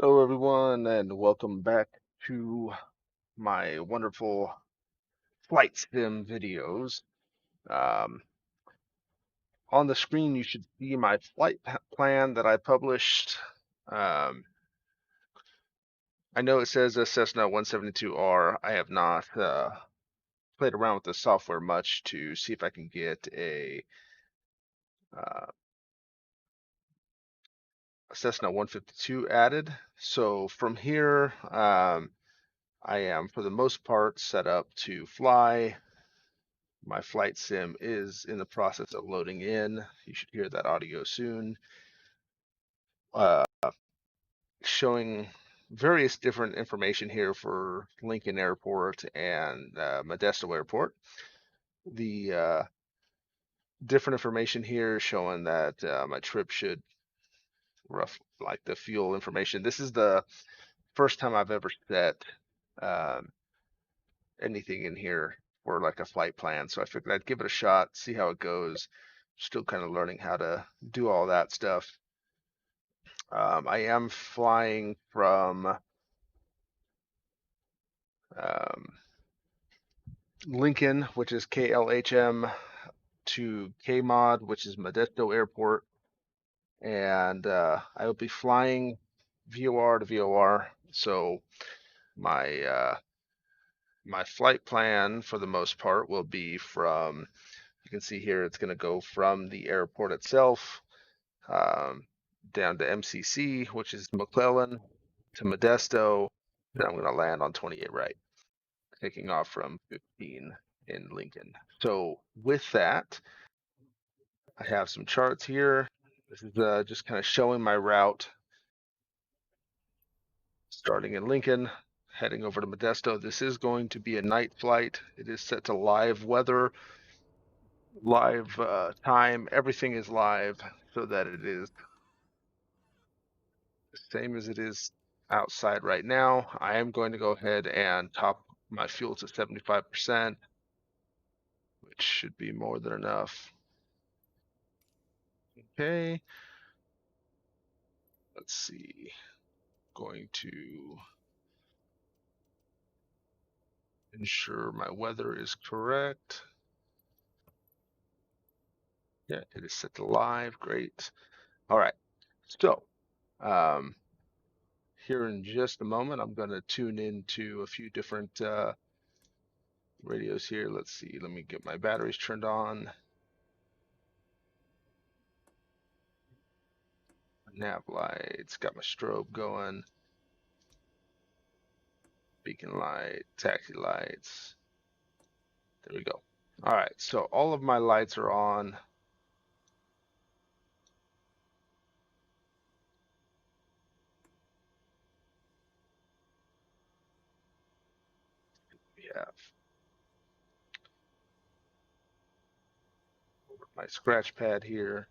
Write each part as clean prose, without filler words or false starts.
Hello, everyone, and welcome back to my wonderful flight sim videos. Um, on the screen, you should see my plan that I published. Um, I know it says a Cessna 172R. I have not played around with the software much to see if I can get uh, a Cessna 152 added. So from here, I am, for the most part, set up to fly. My flight sim is in the process of loading in. You should hear that audio soon. Uh, Showing various different information here for Lincoln Airport and Modesto Airport. The different information here showing that my trip should like the fuel information. This is the first time I've ever set um, anything in here for like a flight plan. So I figured I'd give it a shot, see how it goes. Still kind of learning how to do all that stuff. I am flying from um, Lincoln, which is KLHM, to KMOD, which is Modesto Airport, and I will be flying VOR to VOR. So my my flight plan, for the most part, will be from. You can see here it's going to go from the airport itself um, down to MCC, which is McClellan, to Modesto. Then I'm going to land on 28 right, taking off from 15 in Lincoln. So with that, I have some charts here. This is just kind of showing my route, starting in Lincoln, heading over to Modesto. This is going to be a night flight. It is set to live weather, live time. Everything is live so that it is the same as it is outside right now. I am going to go ahead and top my fuel to 75%, which should be more than enough. Okay, let's see. Going to ensure my weather is correct. Yeah, it is set to live. Great. All right. So, um, here in just a moment, I'm going to tune into a few different radios here. Let's see. Let me get my batteries turned on. Nav lights. Got my strobe going. Beacon light. Taxi lights. There we go. All right. So all of my lights are on. We have my scratch pad here.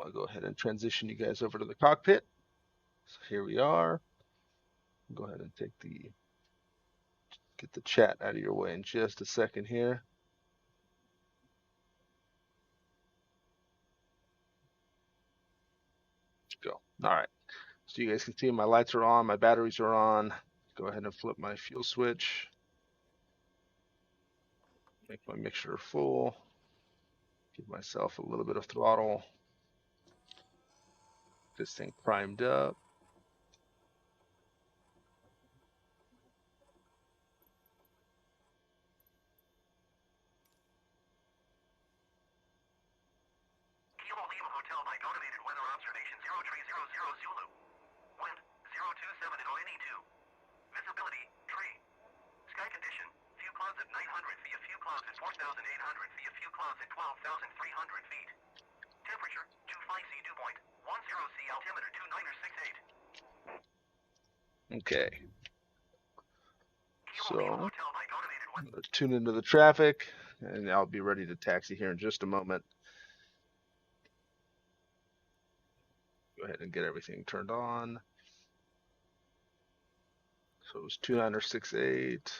I'll go ahead and transition you guys over to the cockpit. So here we are. Go ahead and get the chat out of your way in just a second here. Let's go. All right. So you guys can see my lights are on, my batteries are on. Go ahead and flip my fuel switch. Make my mixture full. Give myself a little bit of throttle. This thing primed up. Kilo Lima Hotel by automated weather observation 0300 Zulu. Wind 027 and ONE2. Visibility tree. Sky condition few clouds at 900 feet, a few clouds at 4,800 feet, a few clouds at 12,300 feet. Temperature 25 C dew point 10 C altimeter 2968. Okay. Kilo Lima So Hotel by automated I'm weather. going to tune into the traffic and I'll be ready to taxi here in just a moment. Go ahead and get everything turned on. So it was 2968.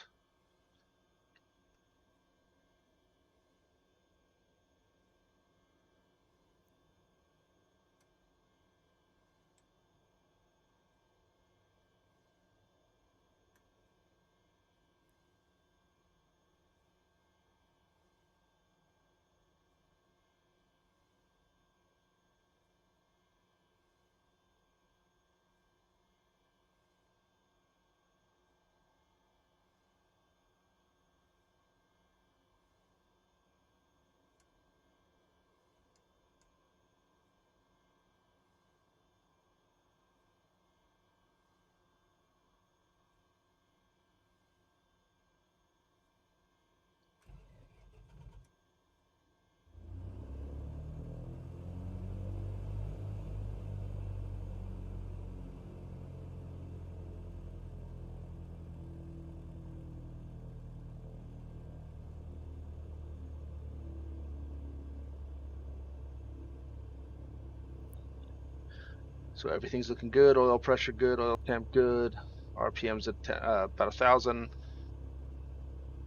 So everything's looking good. Oil pressure good. Oil temp good. RPM's at about 1,000.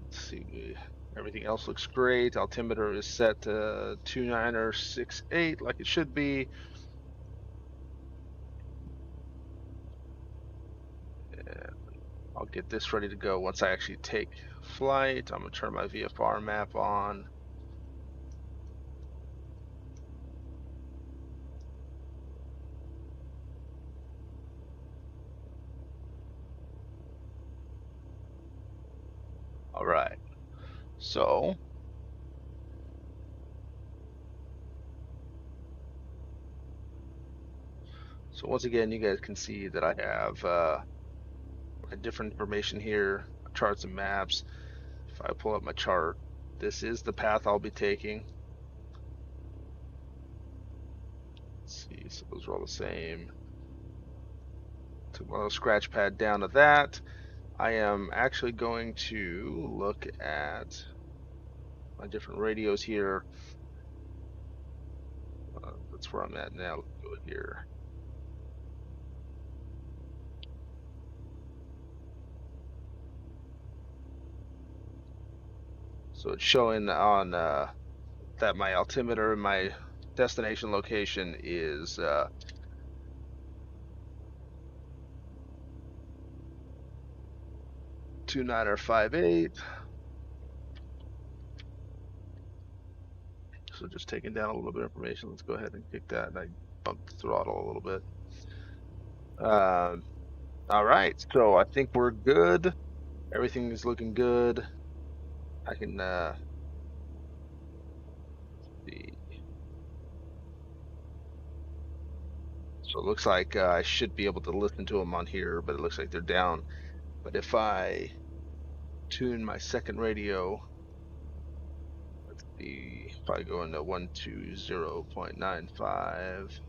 Let's see. Everything else looks great. Altimeter is set to 2968 like it should be. And I'll get this ready to go once I actually take flight. I'm going to turn my VFR map on. All right. So once again, you guys can see that I have different information here, charts and maps. If I pull up my chart, this is the path I'll be taking. Let's see, so those are all the same. Took my little scratch pad down to that. I am actually going to look at my different radios here. That's where I'm at now. Let's go here. So it's showing on that my altimeter and my destination location is 2958. So just taking down a little bit of information. Let's go ahead and kick that. And I bumped the throttle a little bit. All right, so I think we're good. Everything is looking good. I can see. So it looks like I should be able to listen to them on here, but it looks like they're down. But if I tune my second radio, let's see, if I go into 120.95.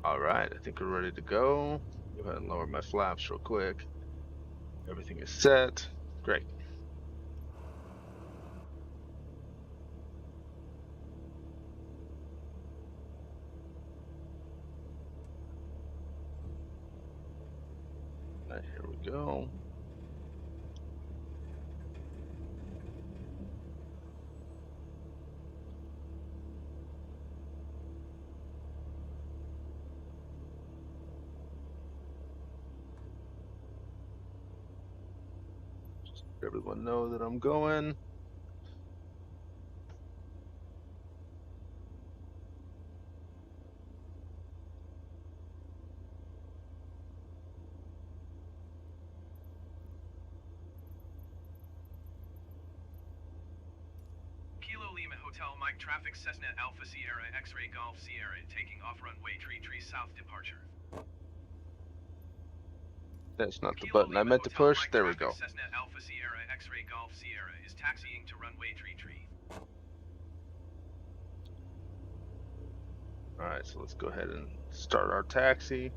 All right, I think we're ready to go. Go ahead and lower my flaps real quick. Everything is set. Great. All right, here we go. Just let everyone know that I'm going. Kilo Lima Hotel Mike traffic Cessna Alpha Sierra X-Ray Golf Sierra taking off runway 33 south departure. That's not the Kilo button I Lima meant to Hotel push. Mike There we traffic go. Cessna Alpha Sierra X-Ray Golf Sierra is taxiing to runway 33. All right, so let's go ahead and start our taxi.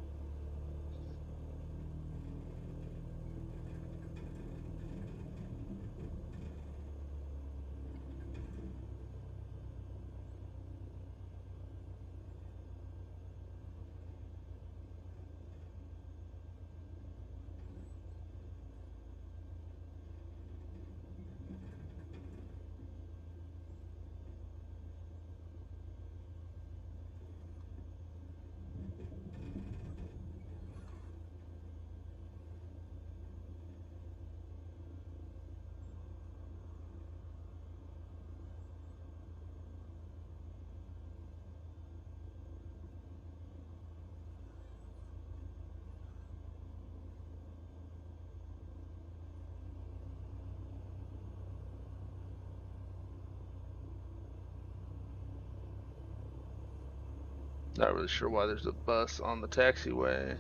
Not really sure why there's a bus on the taxiway.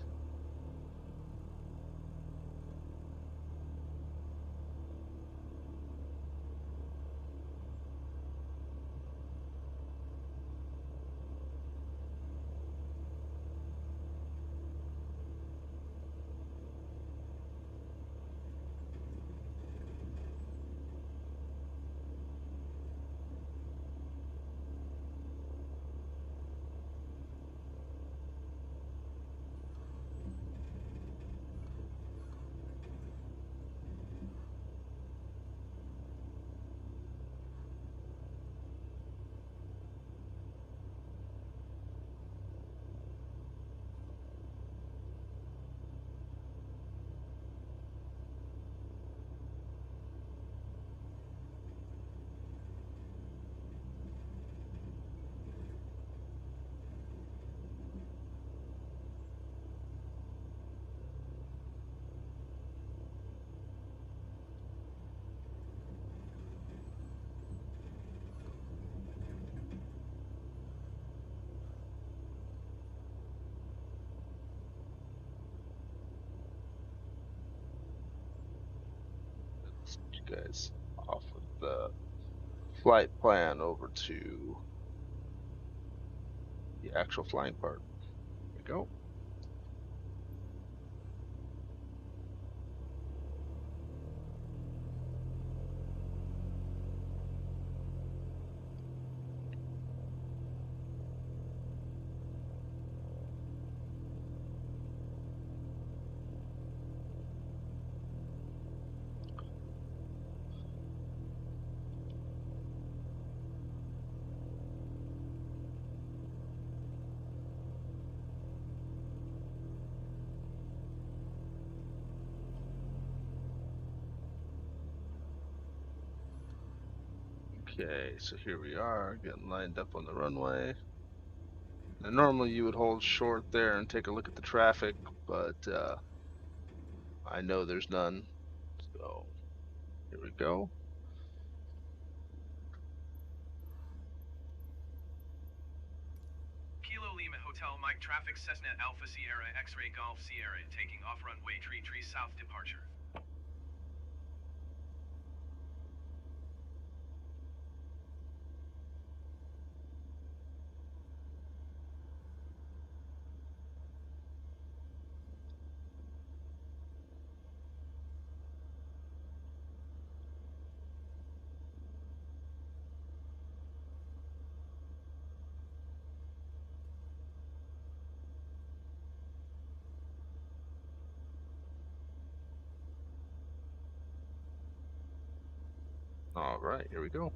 You guys off with the flight plan over to the actual flying part. There we go. Okay, so here we are, getting lined up on the runway. And normally you would hold short there and take a look at the traffic, but I know there's none. So here we go. Kilo Lima Hotel Mike traffic Cessna Alpha Sierra X-Ray Golf Sierra taking off runway Tree South departure. All right, here we go.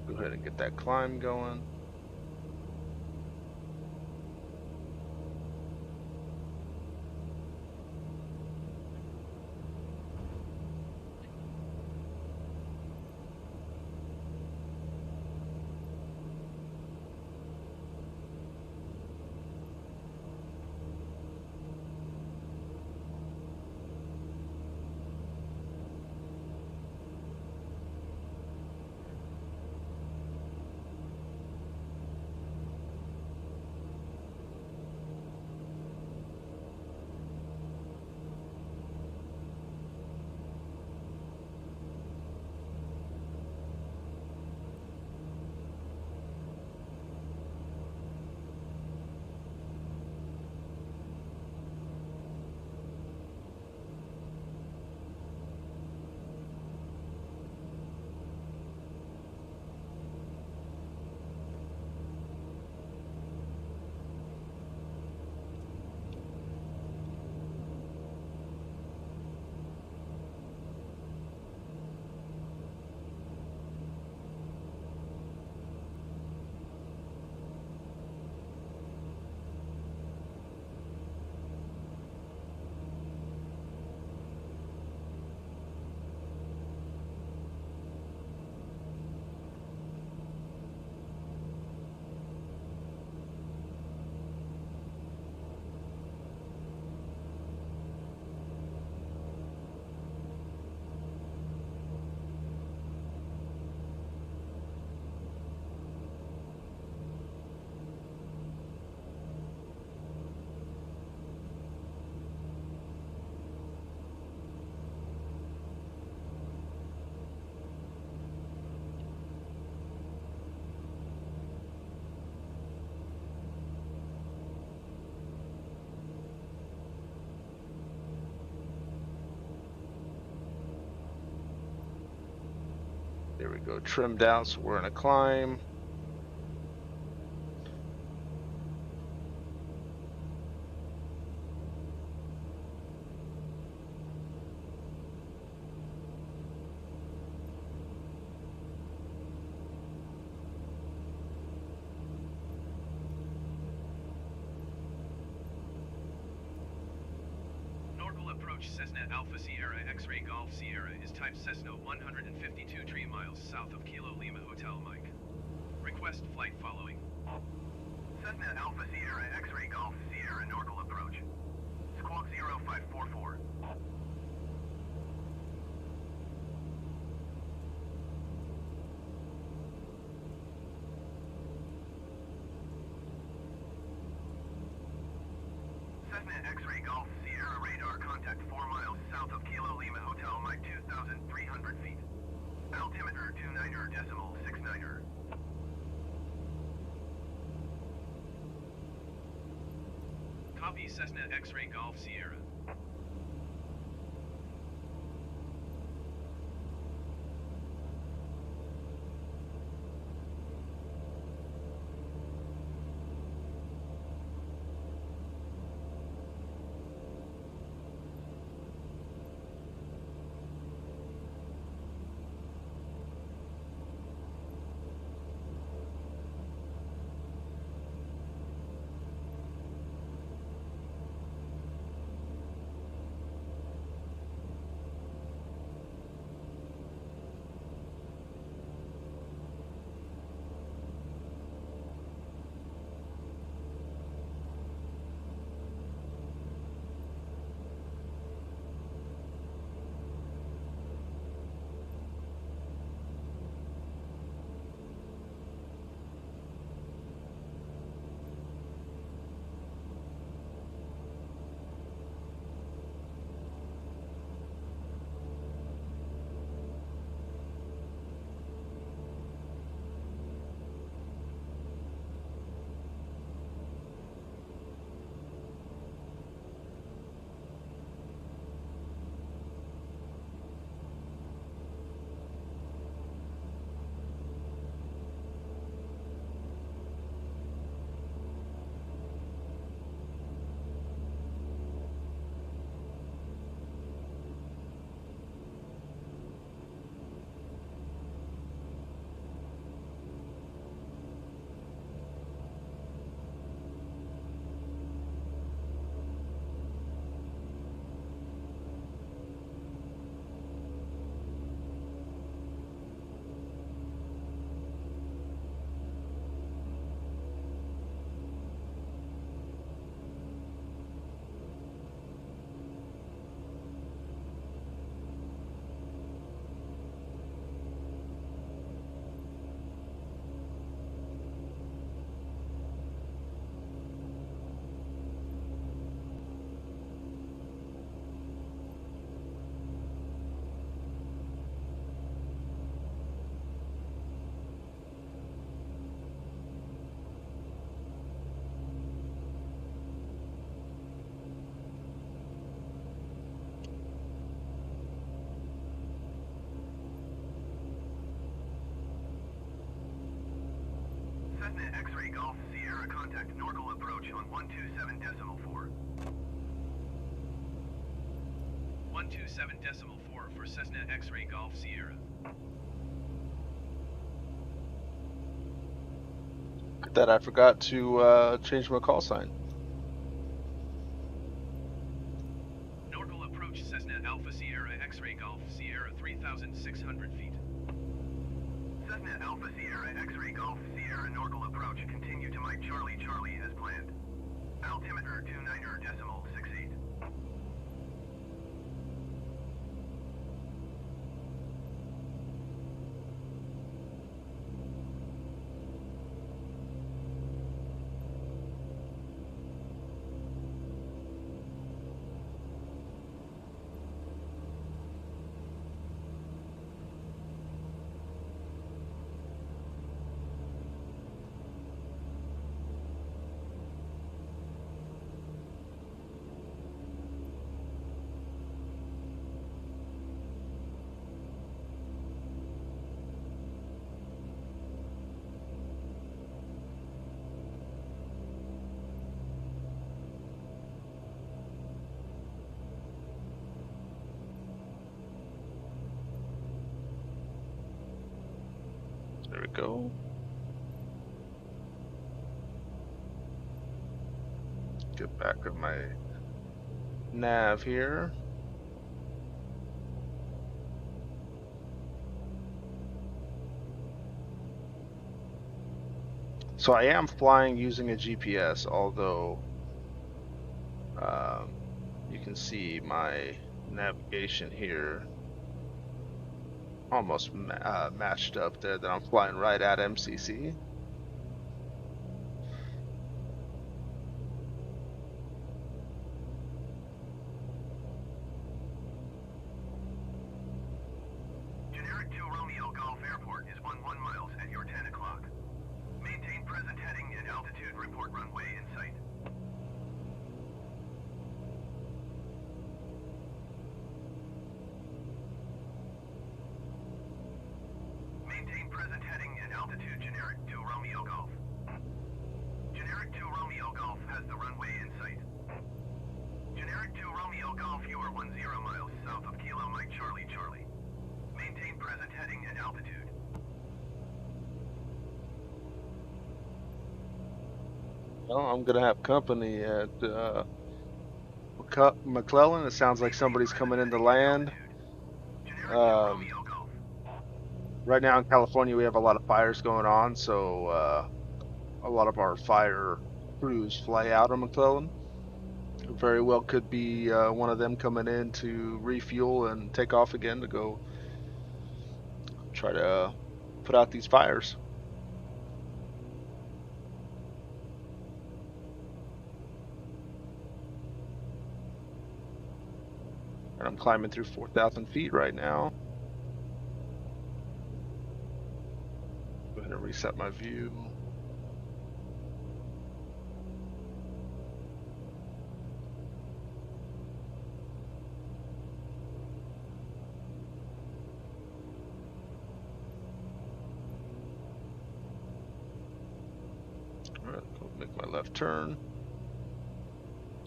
Go ahead and get that climb going. we go, trimmed out, so we're in a climb. Norcal approach Cessna Alpha Sierra X-Ray Golf Sierra is type Cessna 152 3 miles south of Kilo Lima Hotel Mike. Request flight following. Cessna Alpha Sierra X-Ray Golf Sierra Norcal approach. Squawk 0544. Cessna X-Ray Golf Sierra radar contact 4 miles south of Kilo Lima Hotel Mike 2,300 feet. Altimeter 29.69. Copy Cessna X-Ray Golf Sierra. Cessna X-Ray Golf Sierra contact Norcal approach on 127.4. 127.4 for Cessna X-Ray Golf Sierra. That I forgot to change my call sign. Norcal approach Cessna Alpha Sierra X-Ray Golf Sierra 3,600 feet. Cessna Alpha Sierra X-Ray Golf Sierra Norcal approach. Continue to Mike Charlie Charlie as planned. Altimeter 29.68. go. Get back of my nav here. So I am flying using a GPS, although you can see my navigation here almost matched up there that I'm flying right at MCC. Generic 2 Romeo Golf Airport is 11 miles at your 10 o'clock. Maintain present heading and altitude, report runway in sight. Maintain present heading and altitude, Generic 2 Romeo Golf. Generic 2 Romeo Golf has the runway in sight. Generic 2 Romeo Golf, you are 10 miles south of Kilo Mike Charlie Charlie. Maintain present heading and altitude. Well, I'm gonna have company at McClellan. It sounds like somebody's coming into land. Right now in California, we have a lot of fires going on, so a lot of our fire crews fly out of McClellan. Very well could be one of them coming in to refuel and take off again to go try to put out these fires. And I'm climbing through 4,000 feet right now. Go ahead and reset my view. All right, go make my left turn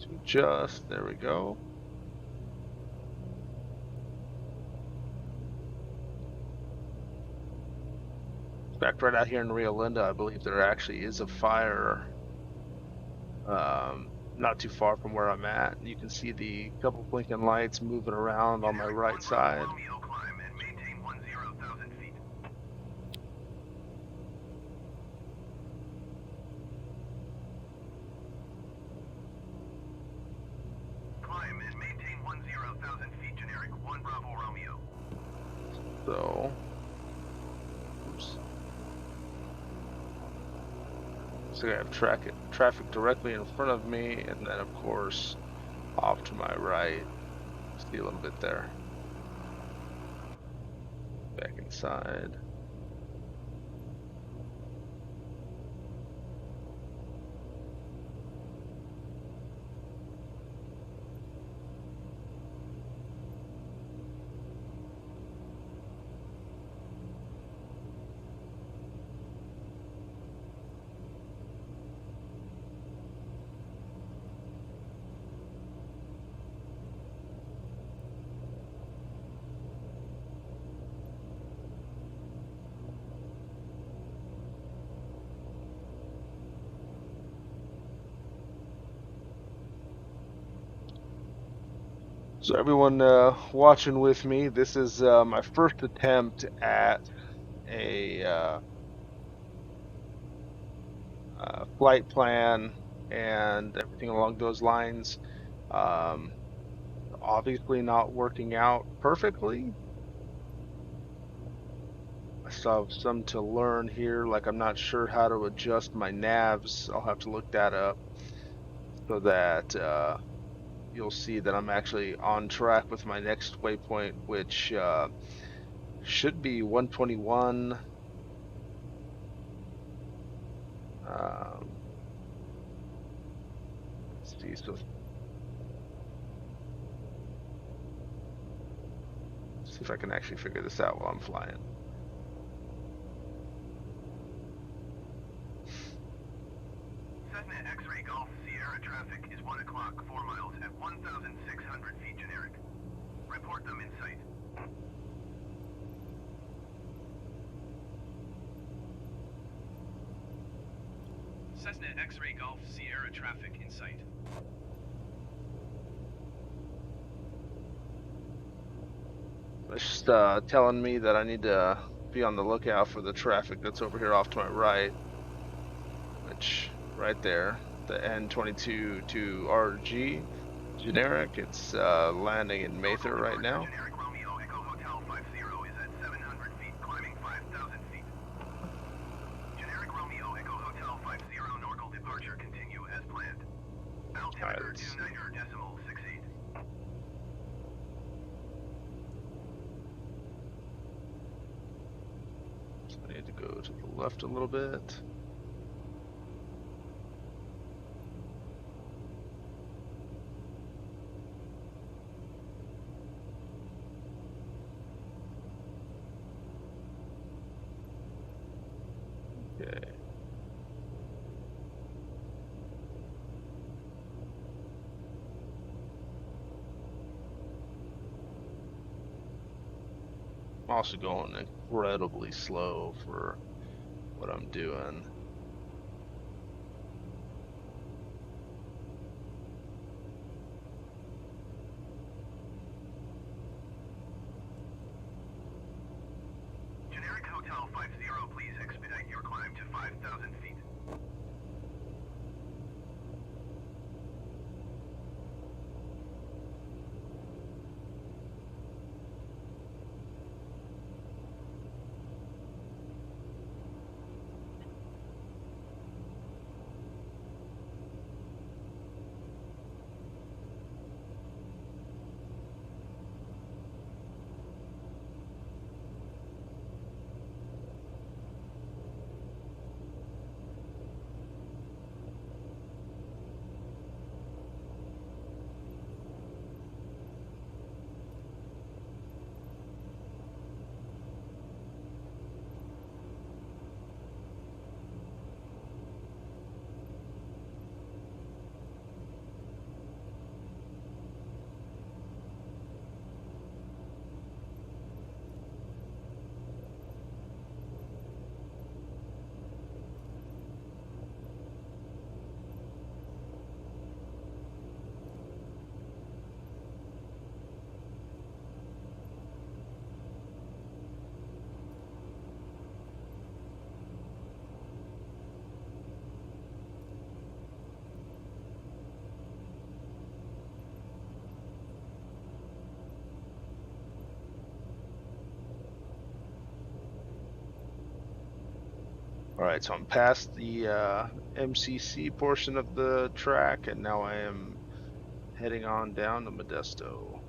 to adjust. There we go. Back right out here in Rio Linda, I believe there actually is a fire not too far from where I'm at. You can see the couple blinking lights moving around on my right side. Climb and maintain 10,000 feet. Climb and maintain 10,000 feet, Generic 1 Bravo Romeo. So, oops. So I have traffic directly in front of me, and then of course off to my right. See a little bit there. Back inside. So everyone watching with me, this is my first attempt at a flight plan and everything along those lines. Obviously not working out perfectly. I still have some to learn here, like I'm not sure how to adjust my navs. I'll have to look that up so that you'll see that I'm actually on track with my next waypoint, which should be 121. Let's see, so see if I can actually figure this out while I'm flying. Cessna X-Ray Golf Sierra traffic is 1 o'clock, 4 miles at 1,600 feet, Generic. Report them in sight. Cessna X-Ray Golf Sierra traffic in sight. It's just telling me that I need to be on the lookout for the traffic that's over here off to my right, which right there, the N22 to RG generic. It's landing in Mather right now. Generic Romeo Echo Hotel 50 is at 700 feet, climbing 5,000 feet. Generic Romeo Echo Hotel 50 Norcal departure continue as planned. Altimeter 29.68. I need to go to the left a little bit. Okay. I'm also going incredibly slow for what I'm doing. Generic Hotel 50, please expedite your climb to 5,000 feet. All right, so I'm past the MCC portion of the track, and now I am heading on down to Modesto.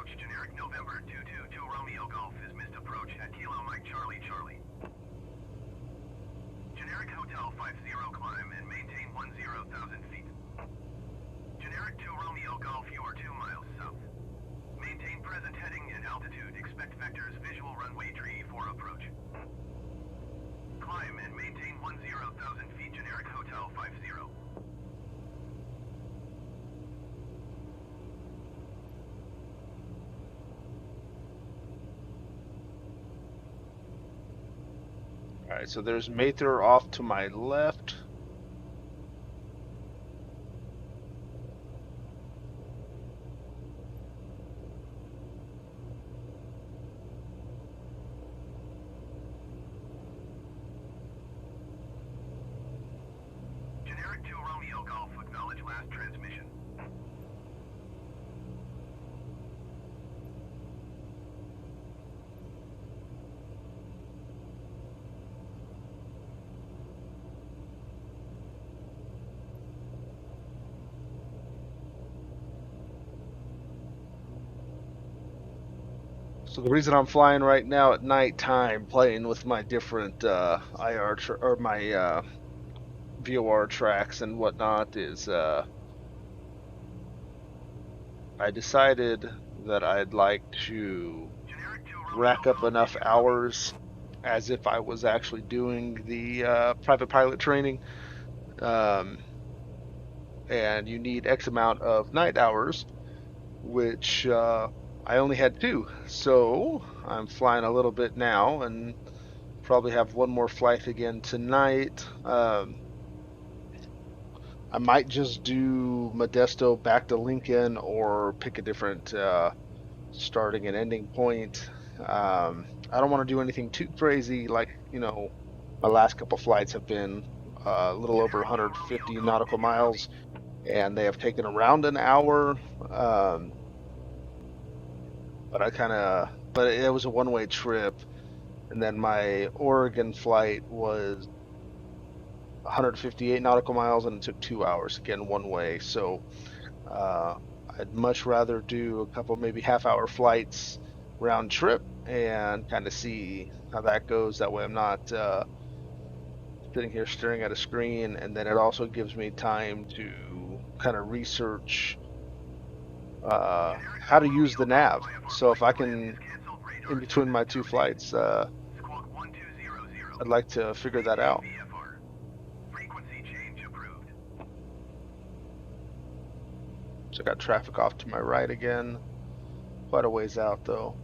approach. Generic November 222 Romeo Golf is missed approach at Kilo Mike Charlie Charlie. Generic Hotel 50 climb and maintain 10,000 feet. Generic 2 Romeo Golf, you are 2 miles south. Maintain present heading and altitude. Expect vectors visual runway tree for approach. Climb and maintain 10,000 feet. Generic Hotel 50. All right, so there's Mather off to my left. Generic 2 Romeo Golf, acknowledge last transmission. So the reason I'm flying right now at nighttime, playing with my different IR or my VOR tracks and whatnot, is I decided that I'd like to Generic 2 Romeo rack up Golf, enough hours as if I was actually doing the private pilot training. And you need X amount of night hours, which I only had 2. So I'm flying a little bit now and probably have one more flight again tonight. I might just do Modesto back to Lincoln or pick a different starting and ending point. I don't want to do anything too crazy, like, you know, my last couple flights have been a little over 150 nautical miles, and they have taken around an hour. But it was a one-way trip, and then my Oregon flight was 158 nautical miles, and it took 2 hours, again, one way. So I'd much rather do a couple, maybe half-hour flights round trip and kind of see how that goes. That way I'm not sitting here staring at a screen, and then it also gives me time to kind of research how to use the nav. So if I can, in between my 2 flights, I'd like to figure that out. Frequency change approved. So I got traffic off to my right again. Quite a ways out though.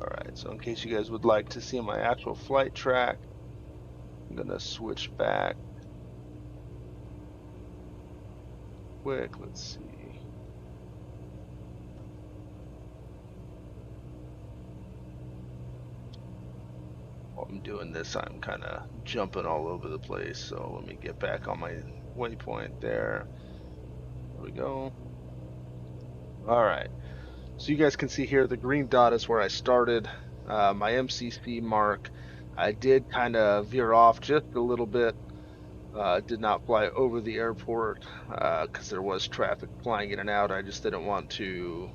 Alright, so in case you guys would like to see my actual flight track, I'm gonna switch back quick. Let's see. While I'm doing this, I'm kind of jumping all over the place, so let me get back on my waypoint there. There we go. All right. So you guys can see here the green dot is where I started my MCC mark. I did kind of veer off just a little bit. Did not fly over the airport because there was traffic flying in and out. I just didn't want to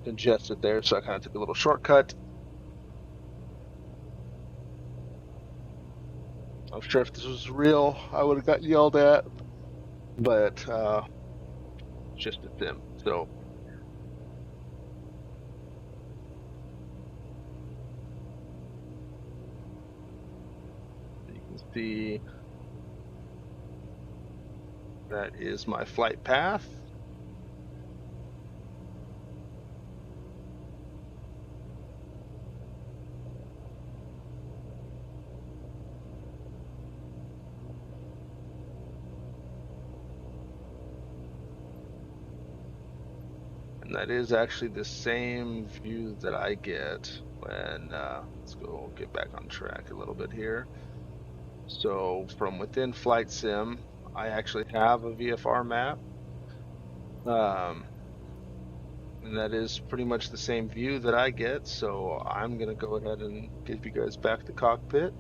congest it there, so I kind of took a little shortcut. I'm sure if this was real, I would have got yelled at, but just a sim. So you can see that is my flight path. And that is actually the same view that I get when, let's go get back on track a little bit here. So from within Flight Sim, I actually have a VFR map. And that is pretty much the same view that I get. So I'm going to go ahead and give you guys back the cockpit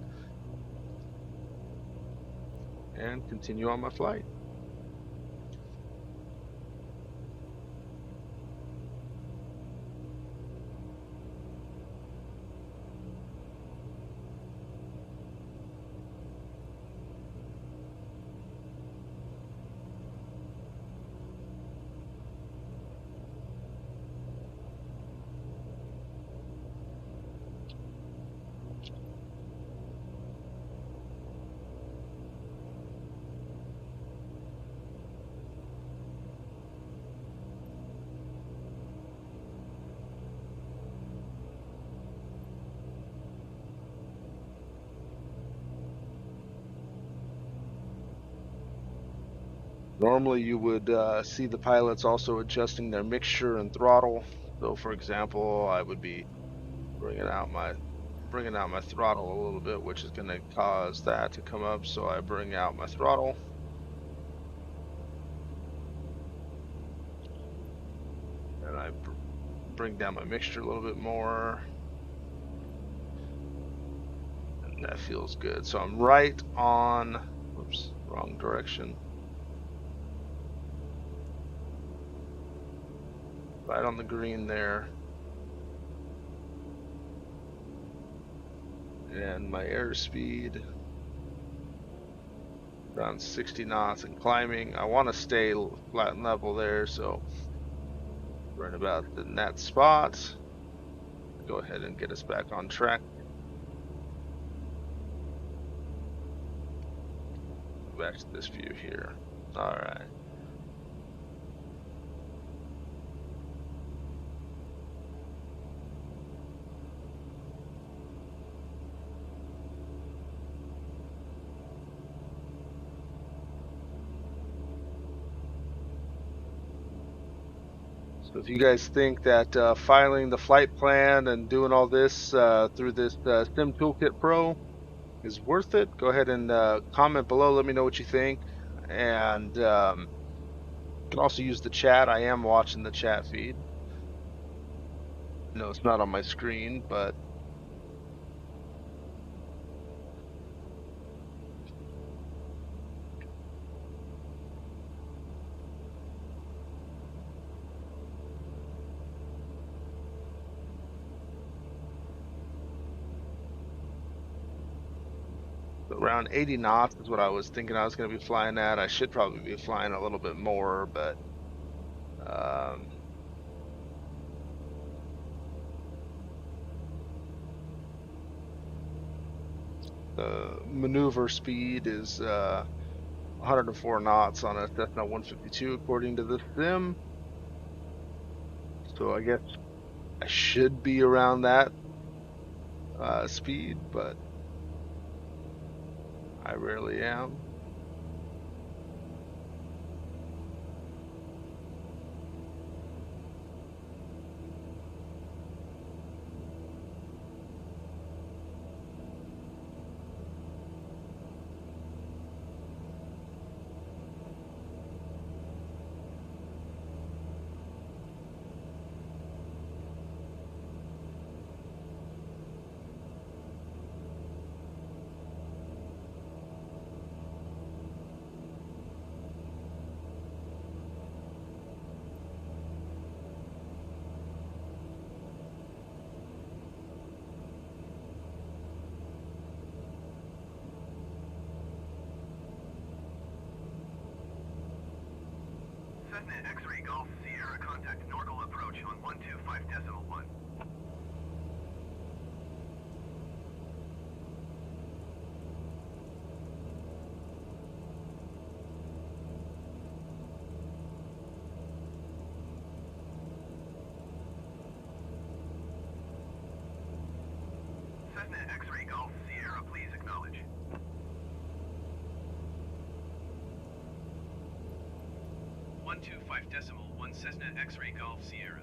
and continue on my flight. Normally you would see the pilots also adjusting their mixture and throttle. So for example, I would be bringing out my throttle a little bit, which is going to cause that to come up. So I bring out my throttle. And I bring down my mixture a little bit more. And that feels good. So I'm right on, whoops, wrong direction. Right on the green there. And my airspeed around 60 knots and climbing. I want to stay flat and level there, so right about in that spot. Go ahead and get us back on track. Back to this view here. All right. So if you guys think that filing the flight plan and doing all this through this Sim Toolkit Pro is worth it, go ahead and comment below. Let me know what you think. And you can also use the chat. I am watching the chat feed. No, it's not on my screen, but around 80 knots is what I was thinking I was going to be flying at. I should probably be flying a little bit more, but the maneuver speed is 104 knots on a Cessna 152 according to the sim. So I guess I should be around that speed, but I rarely am. Cessna X-Ray Golf Sierra contact Norgal approach on 125.1. Cessna X-Ray Golf Sierra, please acknowledge. One two five decimal one Cessna X-Ray Golf Sierra.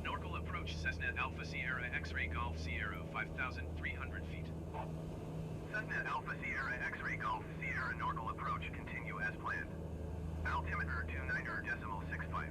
Norgal approach Cessna Alpha Sierra X-Ray Golf Sierra 5,300 feet. Cessna Alpha Sierra X-Ray Golf Sierra Norgal approach continue as planned. Altimeter 29.65.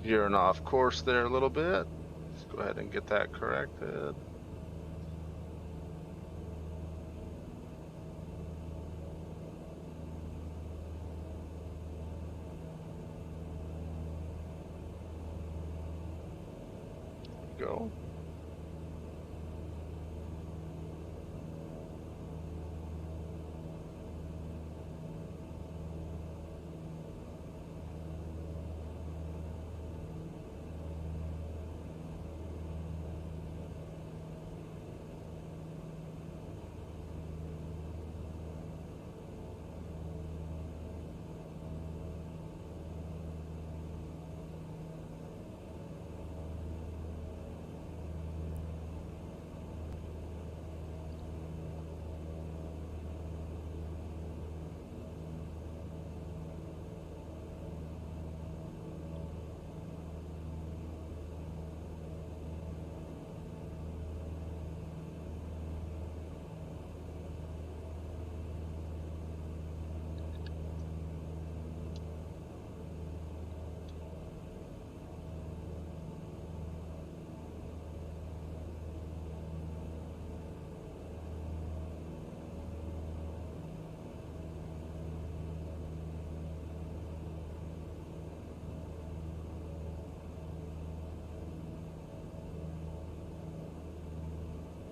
veering off course there a little bit. Let's go ahead and get that corrected. Go.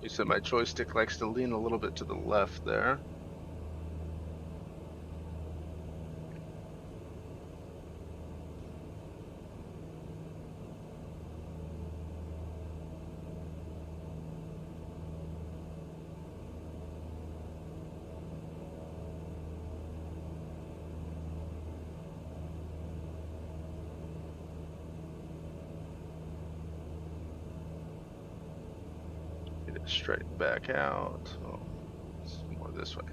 You said my joystick likes to lean a little bit to the left there. Get it straight back out. Oh, it's more this way.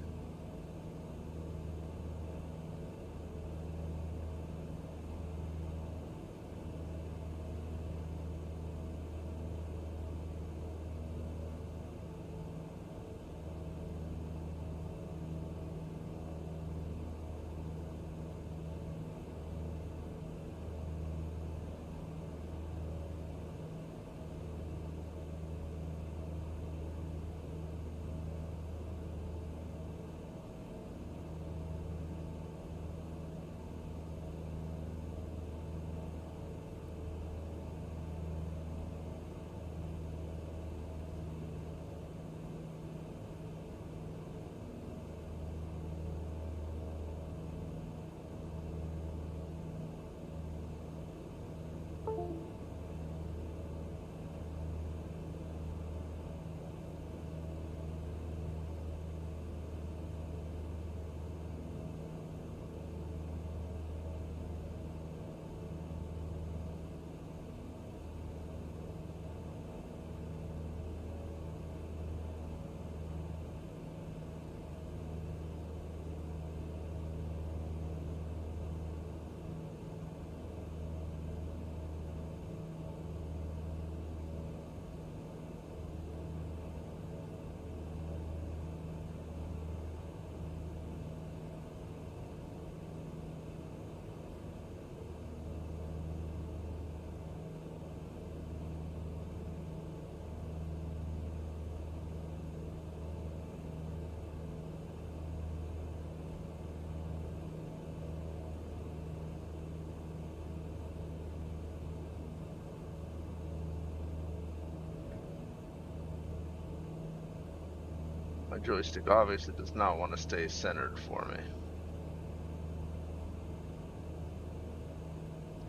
My joystick obviously does not want to stay centered for me.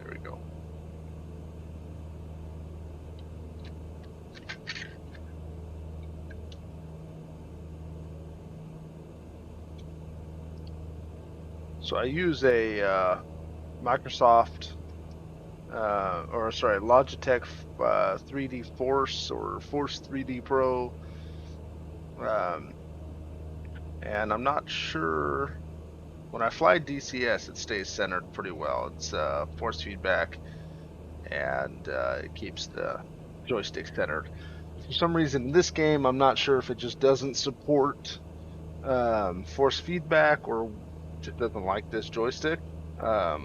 There we go. So I use a Microsoft, Logitech 3D Force or Force 3D Pro. And I'm not sure, when I fly DCS, it stays centered pretty well. It's force feedback, and it keeps the joystick centered. For some reason, in this game, I'm not sure if it just doesn't support force feedback or it doesn't like this joystick. But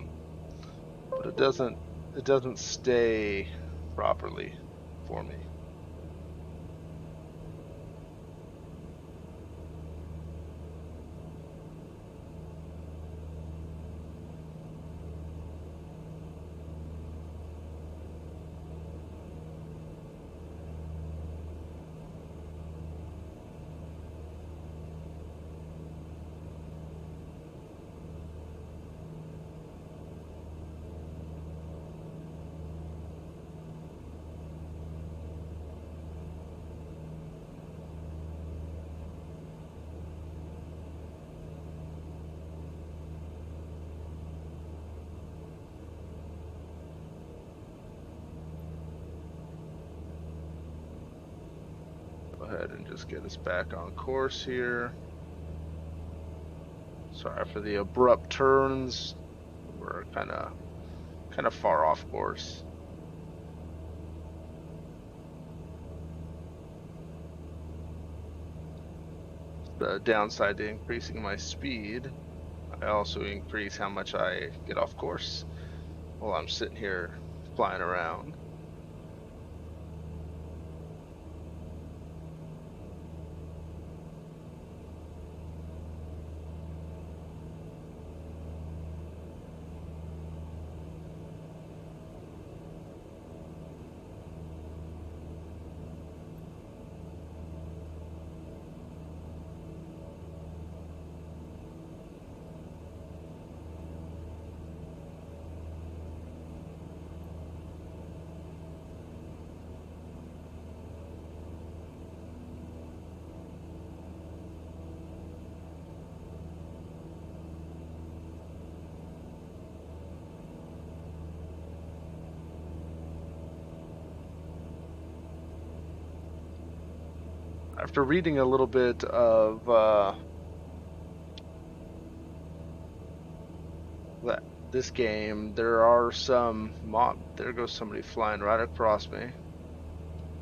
it it doesn't stay properly for me. Go ahead and just get us back on course here. Sorry for the abrupt turns. We're kind of far off course. The downside to increasing my speed, I also increase how much I get off course while I'm sitting here flying around. After reading a little bit of this game, there are some there goes somebody flying right across me.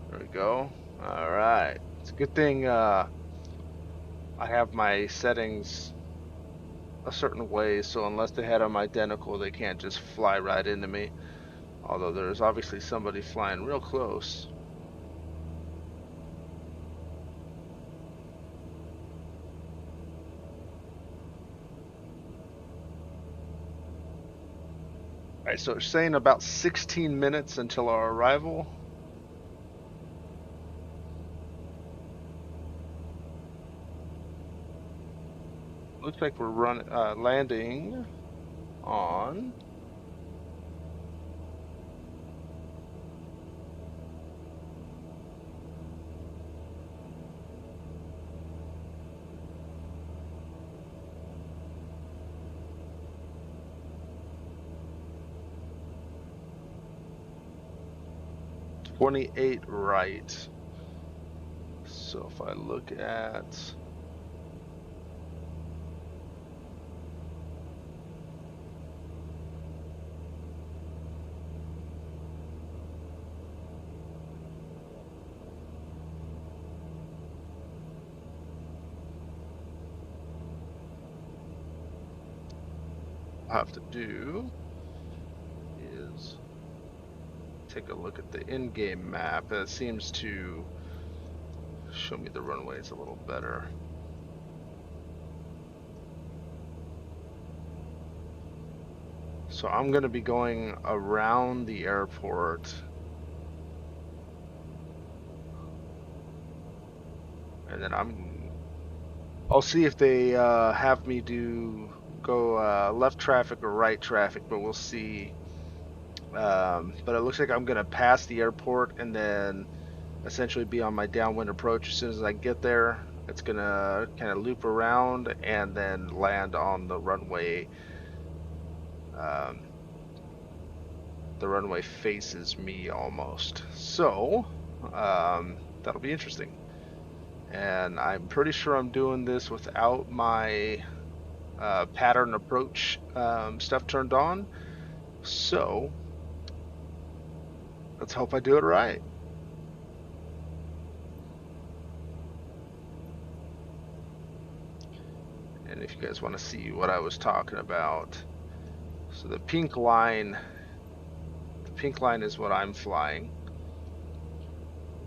There we go. All right, it's a good thing I have my settings a certain way, so unless they had them identical, they can't just fly right into me. Although there's obviously somebody flying real close. Alright, so it's saying about 16 minutes until our arrival. Looks like we're landing on .28 right. So if I look at have to do is take a look at the in-game map. It seems to show me the runways a little better. So I'm going to be going around the airport and then I'll see if they have me go left traffic or right traffic, but we'll see. But it looks like I'm gonna pass the airport and then essentially be on my downwind approach. As soon as I get there, it's gonna kind of loop around and then land on the runway. The runway faces me almost, so that'll be interesting. And I'm pretty sure I'm doing this without my pattern approach stuff turned on. So let's hope I do it right. And if you guys want to see what I was talking about, so the pink line pink line is what I'm flying.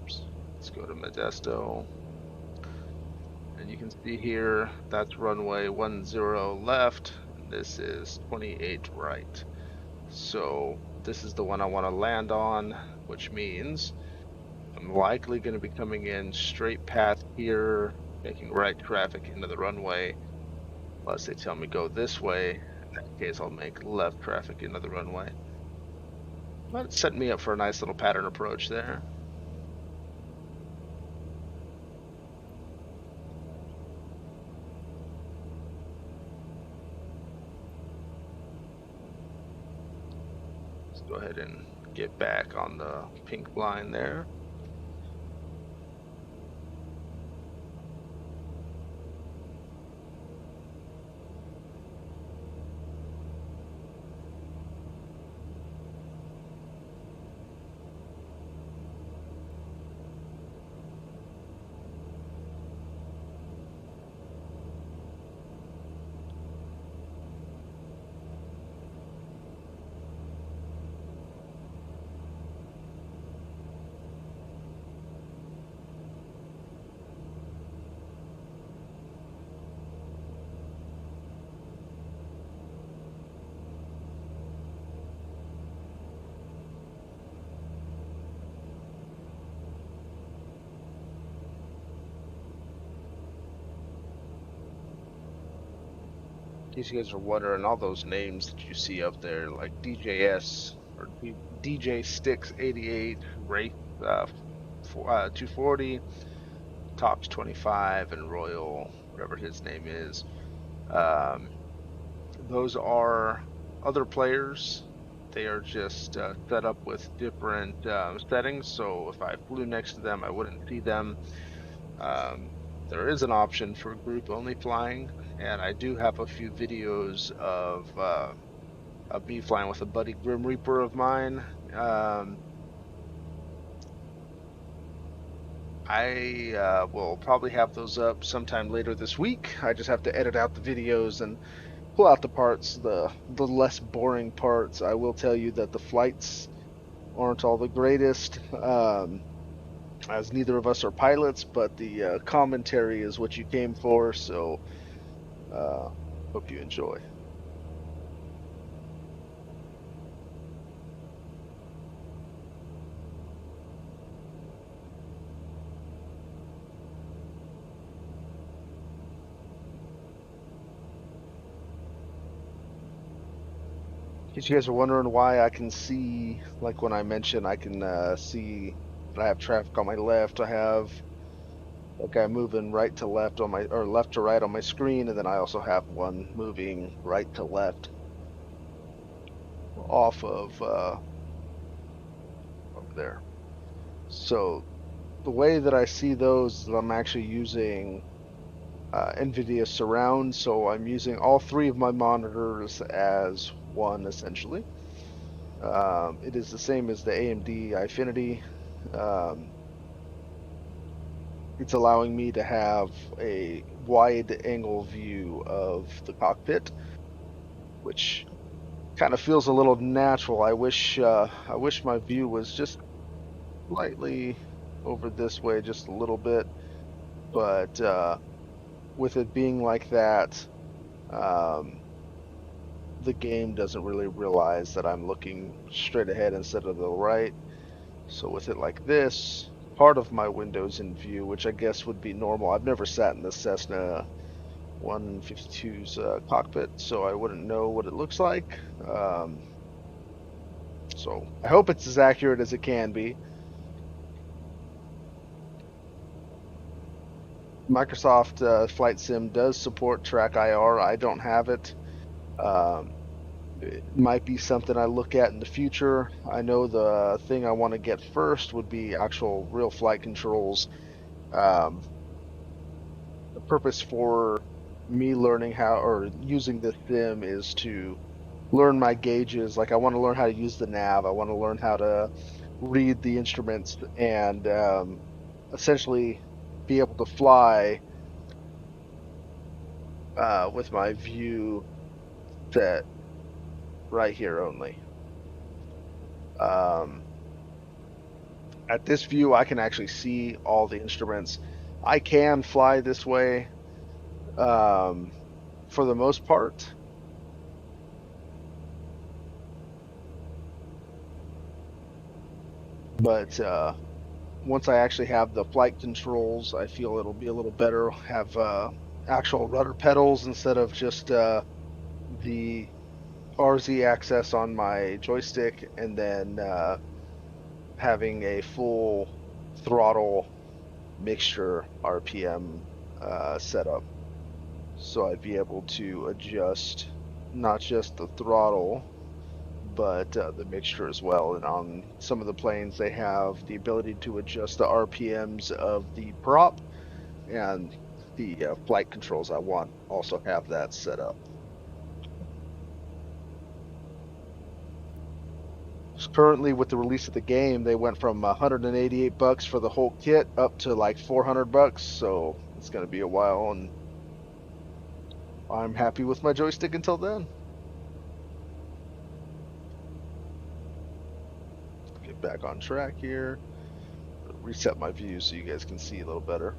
Oops. Let's go to Modesto. And you can see here, that's runway 10 left, and this is 28 right. So this is the one I want to land on, which means I'm likely going to be coming in straight path here, making right traffic into the runway, unless they tell me go this way. In that case, I'll make left traffic into the runway. But it's setting me up for a nice little pattern approach there. Let's go ahead and get back on the pink line there. In case you guys are wondering, all those names that you see up there, like DJS or DJ Sticks 88, Wraith 240, Tops 25, and Royal, whatever his name is. Those are other players. They are just set up with different settings, so if I flew next to them, I wouldn't see them. There is an option for group only flying, and I do have a few videos of me flying with a buddy Grim Reaper of mine. I will probably have those up sometime later this week. I just have to edit out the videos and pull out the parts, the less boring parts. I will tell you that the flights aren't all the greatest. As neither of us are pilots, but the commentary is what you came for, so hope you enjoy. In case you guys are wondering why I can see, like when I mentioned, I can see that I have traffic on my left. I have a guy moving right to left on my, or left to right on my screen, and then I also have one moving right to left off of over there. So the way that I see those is I'm actually using NVIDIA Surround, so I'm using all three of my monitors as one essentially. It is the same as the AMD Eyefinity. It's allowing me to have a wide angle view of the cockpit, which kind of feels a little natural. I wish my view was just slightly over this way, just a little bit, but with it being like that, the game doesn't really realize that I'm looking straight ahead instead of the right. So with it like this, part of my window's in view, which I guess would be normal. I've never sat in the Cessna 152's cockpit, so I wouldn't know what it looks like. So I hope it's as accurate as it can be. Microsoft Flight Sim does support Track IR. I don't have it. It might be something I look at in the future. I know the thing I want to get first would be actual real flight controls. The purpose for me learning how or using this sim is to learn my gauges. Like I want to learn how to use the nav. I want to learn how to read the instruments and essentially be able to fly with my view set right here only. Um, at this view, I can actually see all the instruments. I can fly this way for the most part. But once I actually have the flight controls, I feel it'll be a little better. Have actual rudder pedals instead of just the RZ access on my joystick, and then having a full throttle mixture RPM setup. So I'd be able to adjust not just the throttle, but the mixture as well. And on some of the planes, they have the ability to adjust the RPMs of the prop, and the flight controls I want also have that set up. Currently, with the release of the game, they went from $188 for the whole kit up to like $400, so it's going to be a while, and I'm happy with my joystick until then. Get back on track here. Reset my view so you guys can see a little better.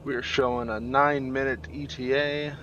We're showing a 9-minute ETA.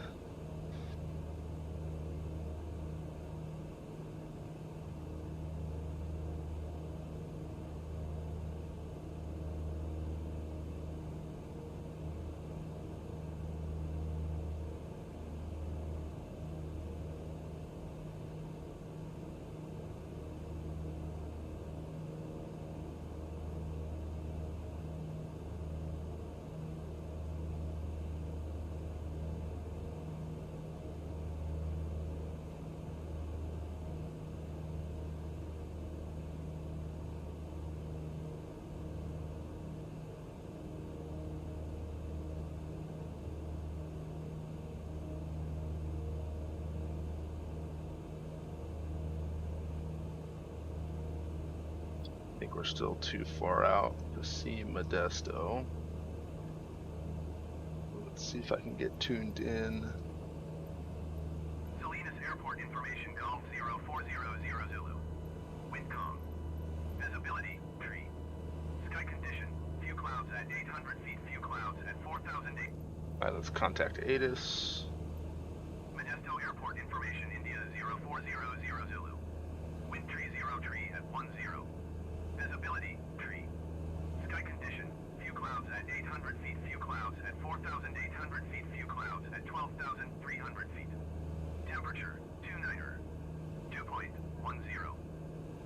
I think we're still too far out to see Modesto. Let's see if I can get tuned in. Salinas Airport information, Golf 0400 Zulu. Windcom. Visibility, tree. Sky condition, few clouds at 800 feet, few clouds at 4,000 feet. Alright, let's contact ATIS. Modesto Airport information, India 0400 Zulu. Wind tree 0 tree at 10. Visibility, tree. Sky condition, few clouds at 800 feet, few clouds at 4,800 feet, few clouds at 12,300 feet. Temperature, 29er. 2.10.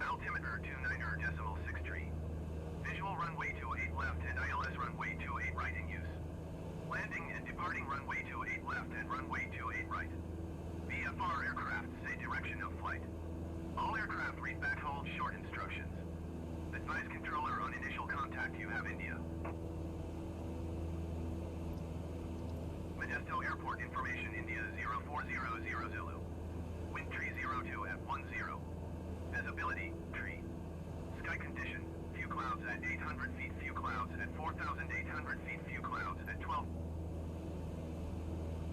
Altimeter, 29er.6 tree. Visual runway 28 left and ILS runway 28 right in use. Landing and departing runway 28 left and runway 28 right. VFR aircraft say direction of flight. All aircraft read back hold short instructions. Advise controller on initial contact, you have India. Modesto Airport information, India 0400 Zulu. Wind tree 02 at 10. Visibility, tree. Sky condition, few clouds at 800 feet, few clouds at 4,800 feet, few clouds at 12.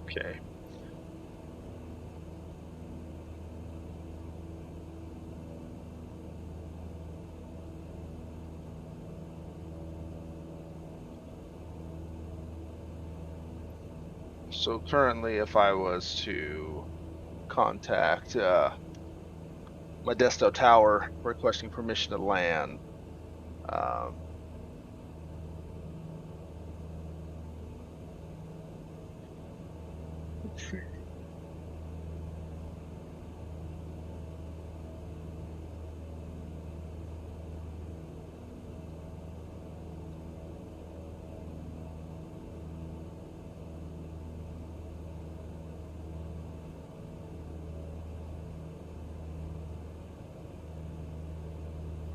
Okay. So currently, if I was to contact Modesto Tower requesting permission to land, let's see.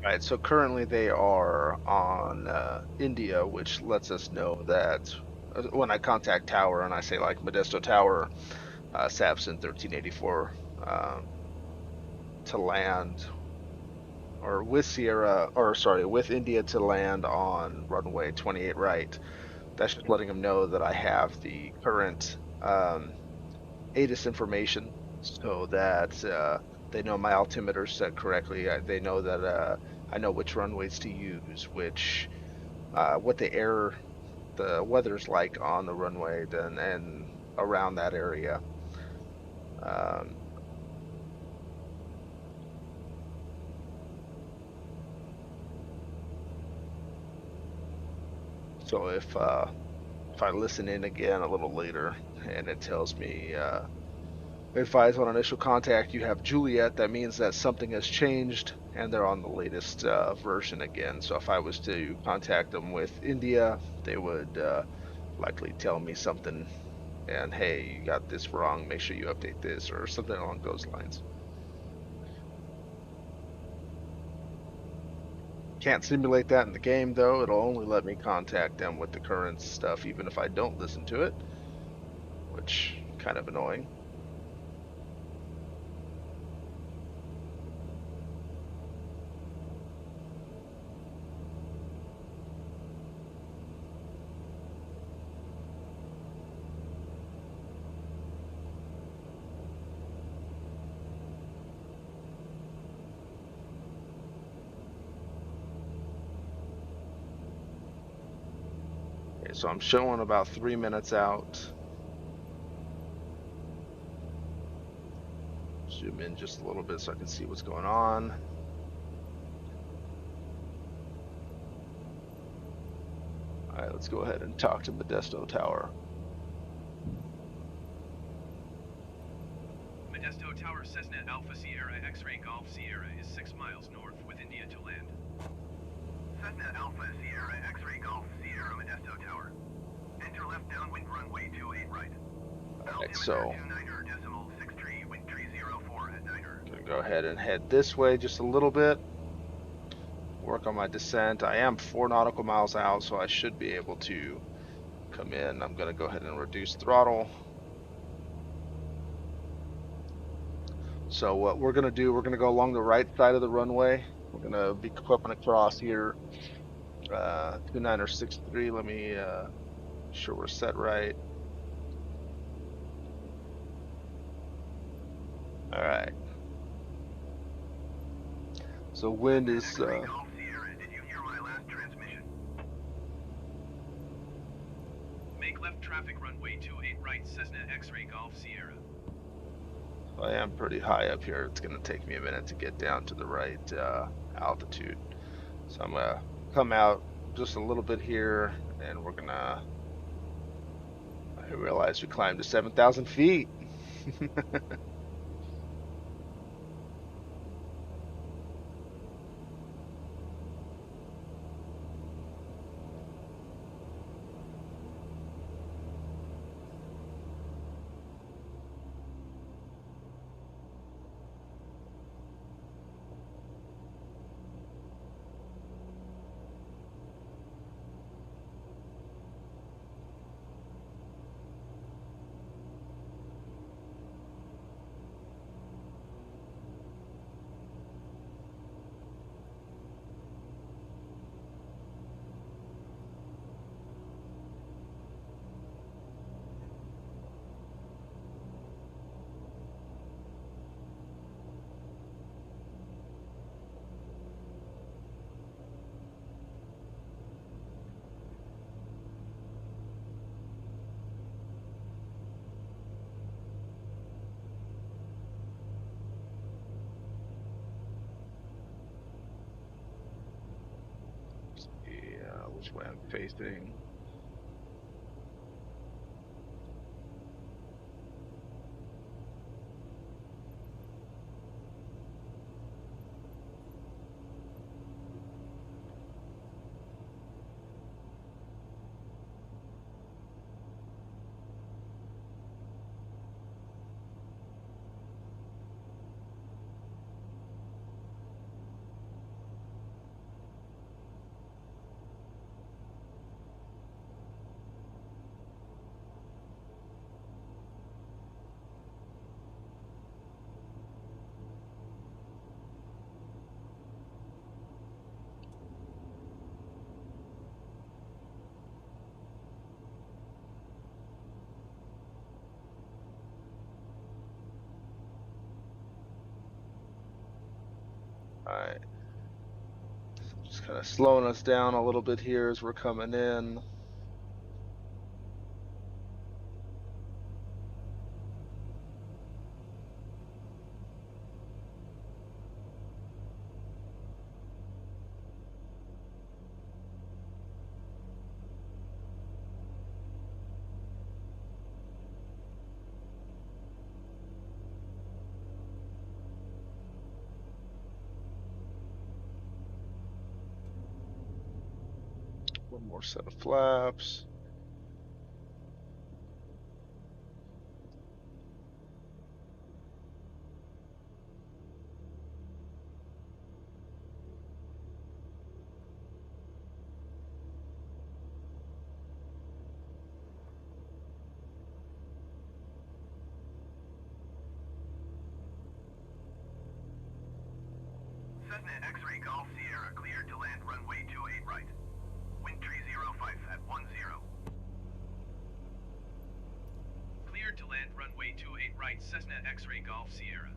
Right, so currently they are on India, which lets us know that when I contact Tower and I say like Modesto Tower, Sapson 1384 to land, or with Sierra, or sorry, with India to land on runway 28 right. That's just letting them know that I have the current ATIS information so that they know my altimeter set correctly. They know that I know which runways to use, which what the weather's like on the runway, then and around that area. Um, so if I listen in again a little later and it tells me advise on initial contact you have Juliet, that means that something has changed and they're on the latest version again. So if I was to contact them with India, they would likely tell me something and hey, you got this wrong, make sure you update this or something along those lines. Can't simulate that in the game though. It'll only let me contact them with the current stuff even if I don't listen to it, which kind of annoying. Okay, so I'm showing about 3 minutes out. Zoom in just a little bit so I can see what's going on. All right, let's go ahead and talk to Modesto Tower. Modesto Tower, Cessna Alpha Sierra X-Ray Golf Sierra is 6 miles north with India to land. Cessna Alpha Sierra X-Ray Golf Sierra Modesto Tower. Enter left downwind runway 28 right. All right, so Altimeter 29.63, wind tree 04 at 9er. I'm gonna go ahead and head this way just a little bit. Work on my descent. I am 4 nautical miles out, so I should be able to come in. I'm gonna go ahead and reduce throttle. So what we're gonna do, we're gonna go along the right side of the runway. We're gonna be clipping across here. 2963. Let me sure we're set right. All right. So wind is X-Ray Golf Sierra, did you hear my last transmission? Make left traffic runway 28 right, Cessna X-Ray Golf Sierra. I am pretty high up here. It's gonna take me a minute to get down to the right altitude. So I'm gonna come out just a little bit here, and we're gonna. I realize we climbed to 7,000 feet. Yeah, which way I'm facing. Alright. Just kind of slowing us down a little bit here as we're coming in. One more set of flaps. Cessna X-Ray Golf Sierra cleared to land runway 28 right. Wind tree 05 at 10. Cleared to land runway 28 right, Cessna X-Ray Golf Sierra.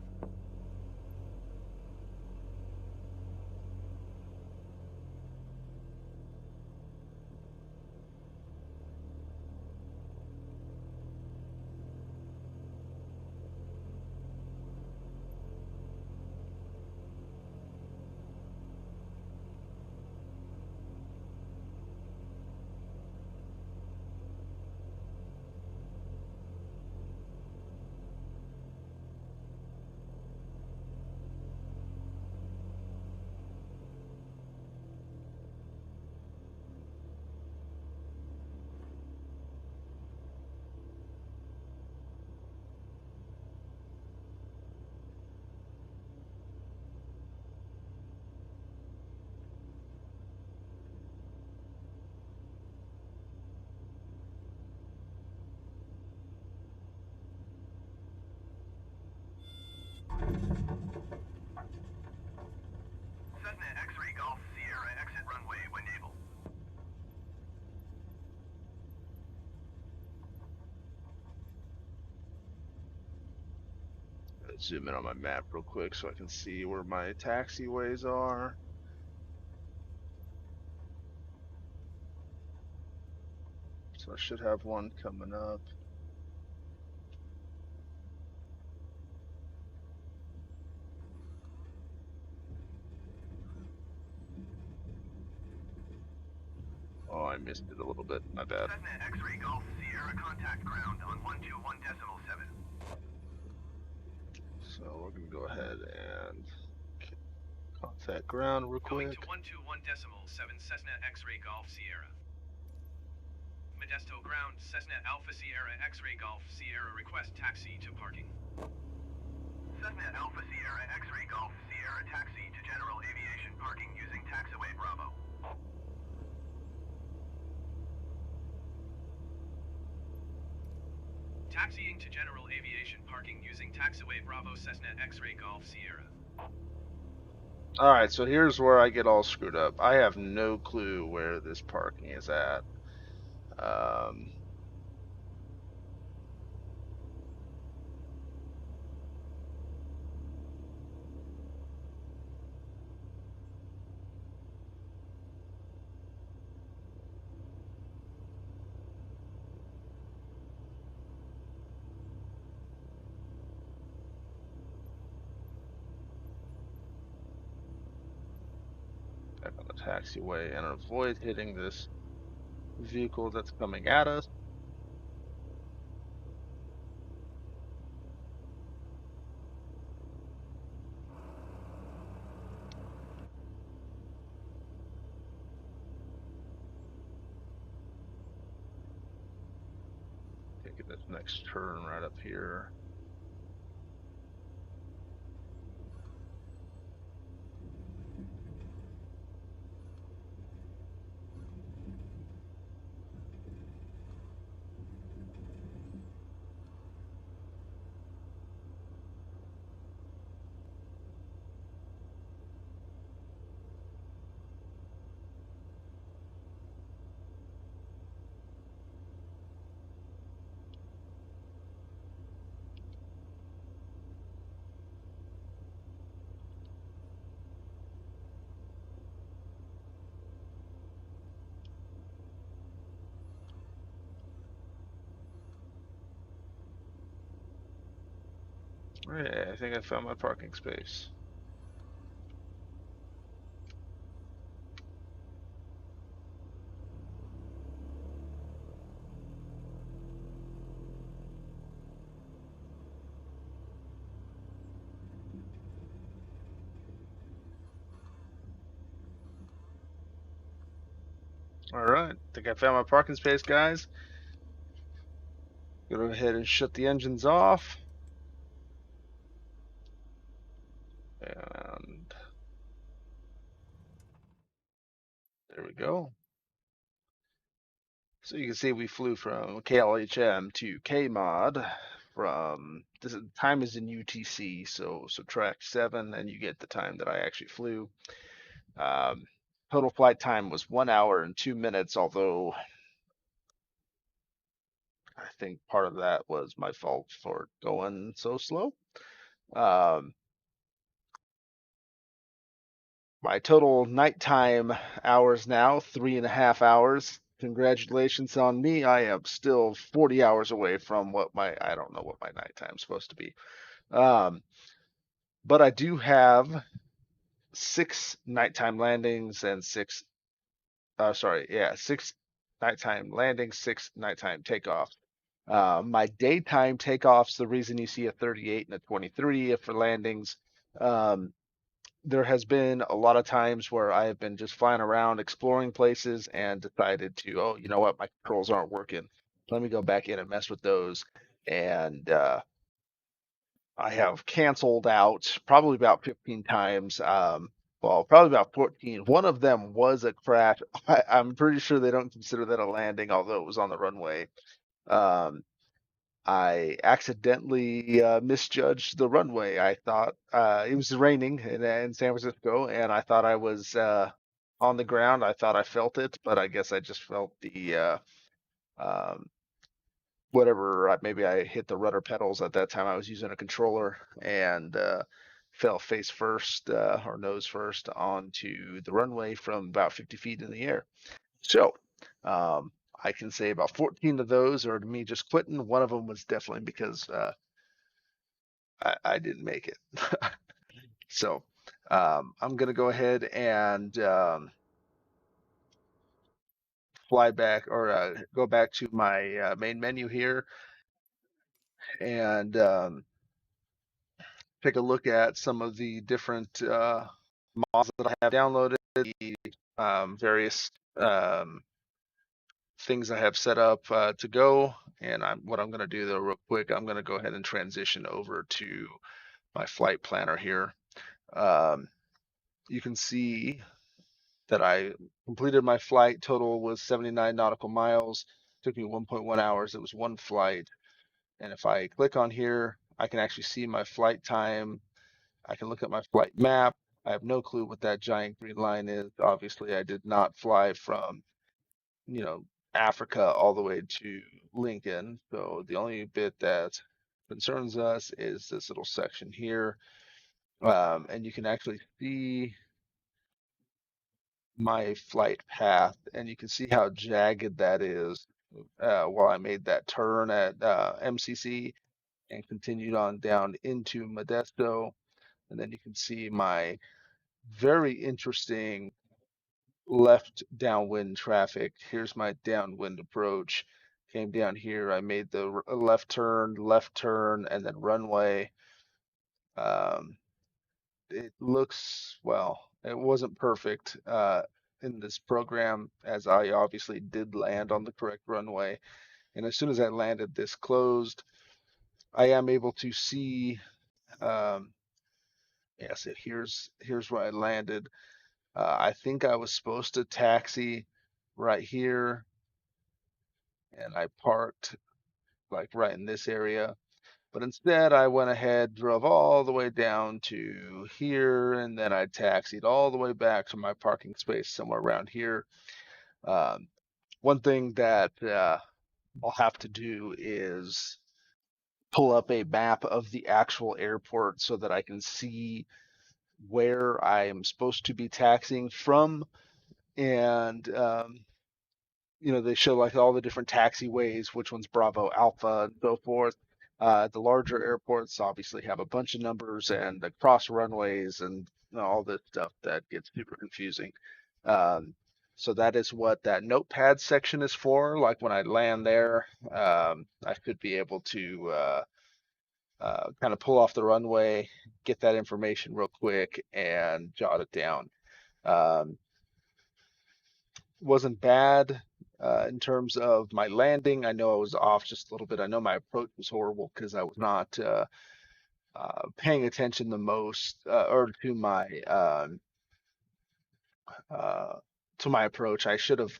Cessna X-Ray Golf Sierra exit runway when able. Zoom in on my map real quick so I can see where my taxiways are. So I should have one coming up. Oh, I missed it a little bit. My bad. Cessna X-Ray Golf Sierra contact ground on 121.7. So we're gonna go ahead and contact ground real Going quick. to 121.7 Cessna X-Ray Golf Sierra. Modesto ground, Cessna Alpha Sierra X-Ray Golf Sierra, request taxi to parking. Cessna Alpha Sierra X-Ray Golf Sierra taxi to general aviation parking using taxiway Bravo. Taxiing to general aviation parking using taxiway Bravo Cessna X-Ray Golf Sierra. Alright, so here's where I get all screwed up. I have no clue where this parking is at. Back on the taxiway and avoid hitting this vehicle that's coming at us. Taking this next turn right up here. Yeah, I think I found my parking space. All right, think I found my parking space, guys. Go ahead and shut the engines off. And there we go. So you can see we flew from KLHM to KMOD. From this time is in UTC, so subtract 7, and you get the time that I actually flew. Total flight time was 1 hour and 2 minutes, although I think part of that was my fault for going so slow. Um, my total nighttime hours now, 3.5 hours. Congratulations on me. I am still 40 hours away from I don't know what my nighttime's supposed to be. But I do have 6 nighttime landings and 6 6 nighttime landings, 6 nighttime takeoffs. My daytime takeoffs, the reason you see a 38 and a 23 for landings, there has been a lot of times where I have been just flying around exploring places and decided to, oh, you know what, my controls aren't working. Let me go back in and mess with those. And I have canceled out probably about 15 times. Well, probably about 14. One of them was a crash. I'm pretty sure they don't consider that a landing, although it was on the runway. Um, I accidentally misjudged the runway. I thought it was raining in San Francisco, and I thought I was on the ground. I thought I felt it, but I guess I just felt the um, whatever. Maybe I hit the rudder pedals at that time. I was using a controller and fell face first or nose first onto the runway from about 50 feet in the air. So um, I can say about 14 of those are me just quitting. One of them was definitely because I didn't make it. So I'm going to go ahead and fly back or go back to my main menu here and take a look at some of the different mods that I have downloaded, the various things I have set up to go. And what I'm going to do though, real quick, I'm going to go ahead and transition over to my flight planner here. You can see that I completed my flight. Total was 79 nautical miles. Took me 1.1 hours. It was one flight. And if I click on here, I can actually see my flight time. I can look at my flight map. I have no clue what that giant green line is. Obviously, I did not fly from, you know, Africa all the way to Lincoln. So the only bit that concerns us is this little section here. And you can actually see my flight path, and you can see how jagged that is while I made that turn at MCC and continued on down into Modesto. And then you can see my very interesting left downwind traffic. Here's my downwind approach. Came down here, I made the left turn, and then runway. Um, it looks, well, it wasn't perfect in this program, as I obviously did land on the correct runway. And as soon as I landed, this closed. I am able to see, um, yeah, so here's where I landed. I think I was supposed to taxi right here, and I parked like right in this area. But instead, I went ahead, drove all the way down to here, and then I taxied all the way back to my parking space somewhere around here. Um, one thing that I'll have to do is pull up a map of the actual airport so that I can see where I am supposed to be taxiing from. And, they show like all the different taxiways, which one's Bravo Alpha, and so forth. The larger airports obviously have a bunch of numbers and the cross runways and all this stuff that gets super confusing. Um, so that is what that notepad section is for. Like when I land there, I should be able to kind of pull off the runway, get that information real quick, and jot it down. Um, wasn't bad in terms of my landing. I know I was off just a little bit. I know my approach was horrible because I was not paying attention the most or uh, to my approach. I should have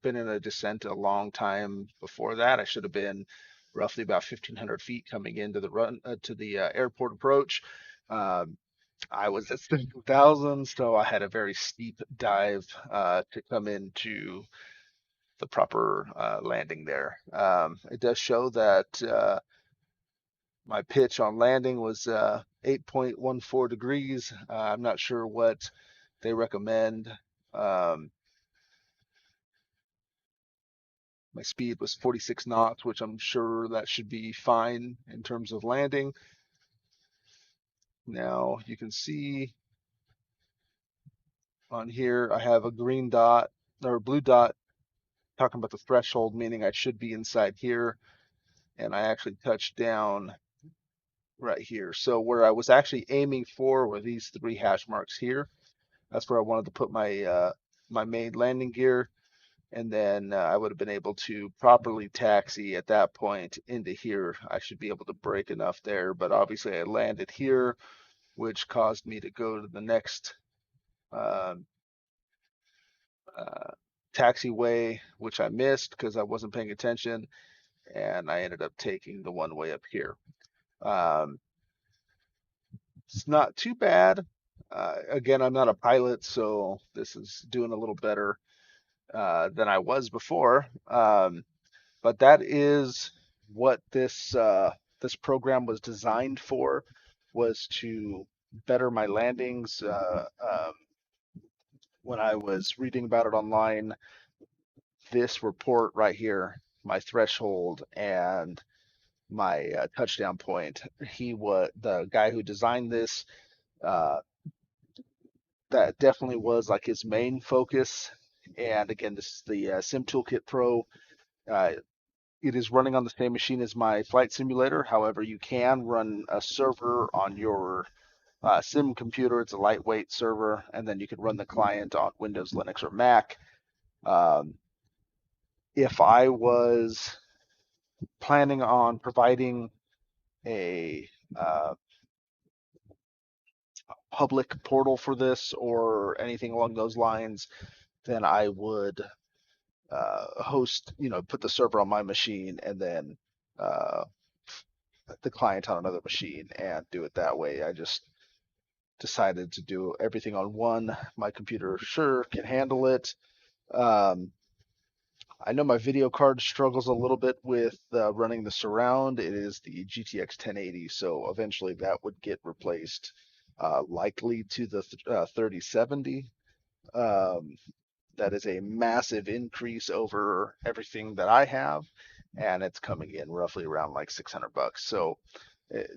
been in a descent a long time before that. I should have been roughly about 1,500 feet coming into the run to the airport approach. Um, I was at 7,000, so I had a very steep dive to come into the proper landing there. It does show that my pitch on landing was 8.14 degrees. I'm not sure what they recommend. Um, my speed was 46 knots, which I'm sure that should be fine in terms of landing. Now you can see on here I have a green dot or a blue dot talking about the threshold, meaning I should be inside here. And I actually touched down right here. So where I was actually aiming for were these three hash marks here. That's where I wanted to put my main landing gear, and then I would have been able to properly taxi at that point into here. I should be able to break enough there, but obviously I landed here, which caused me to go to the next um, uh, taxiway, which I missed because I wasn't paying attention, and I ended up taking the one way up here. Um, it's not too bad. Again, I'm not a pilot, so this is doing a little better than I was before. But that is what this program was designed for, was to better my landings. When I was reading about it online, this report right here, my threshold and my touchdown point, he was the guy who designed this. Uh, that definitely was like his main focus. And again, this is the Sim Toolkit Pro. Uh, it is running on the same machine as my flight simulator. However, you can run a server on your sim computer. It's a lightweight server, and then you can run the client on Windows, Linux, or Mac. Um, if I was planning on providing a public portal for this or anything along those lines, then I would host, put the server on my machine and then uh, the client on another machine and do it that way. I just decided to do everything on one. My computer sure can handle it. Um, I know my video card struggles a little bit with running the surround. It is the GTX 1080, so eventually that would get replaced, likely to the 3070. Um, that is a massive increase over everything that I have, and it's coming in roughly around like $600. So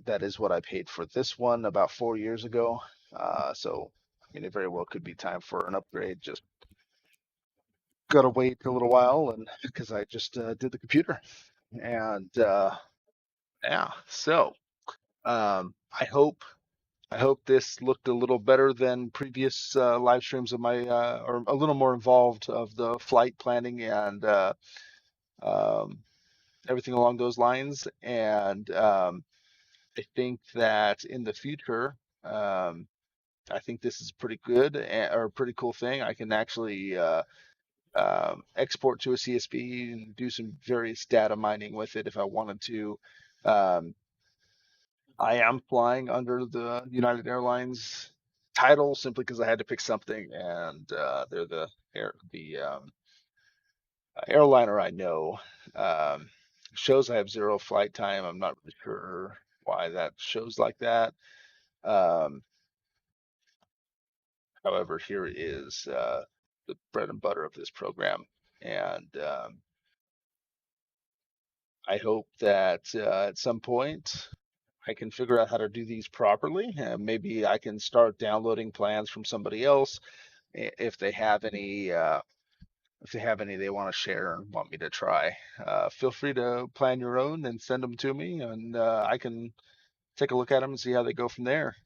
that is what I paid for this one about 4 years ago. So I mean, it very well could be time for an upgrade. Just gotta wait a little while, and because I just did the computer, and yeah. So I hope this looked a little better than previous live streams of my, or a little more involved of the flight planning and um, everything along those lines. And I think that in the future, I think this is pretty good or a pretty cool thing. I can actually export to a CSV and do some various data mining with it if I wanted to. Um, I am flying under the United Airlines title simply because I had to pick something, and they're the airliner I know. Um, shows I have zero flight time. I'm not really sure why that shows like that. Um, however, here is the bread and butter of this program, and I hope that at some point I can figure out how to do these properly. Maybe I can start downloading plans from somebody else if they have any. If they have any they want to share and want me to try, feel free to plan your own and send them to me, and I can take a look at them and see how they go from there.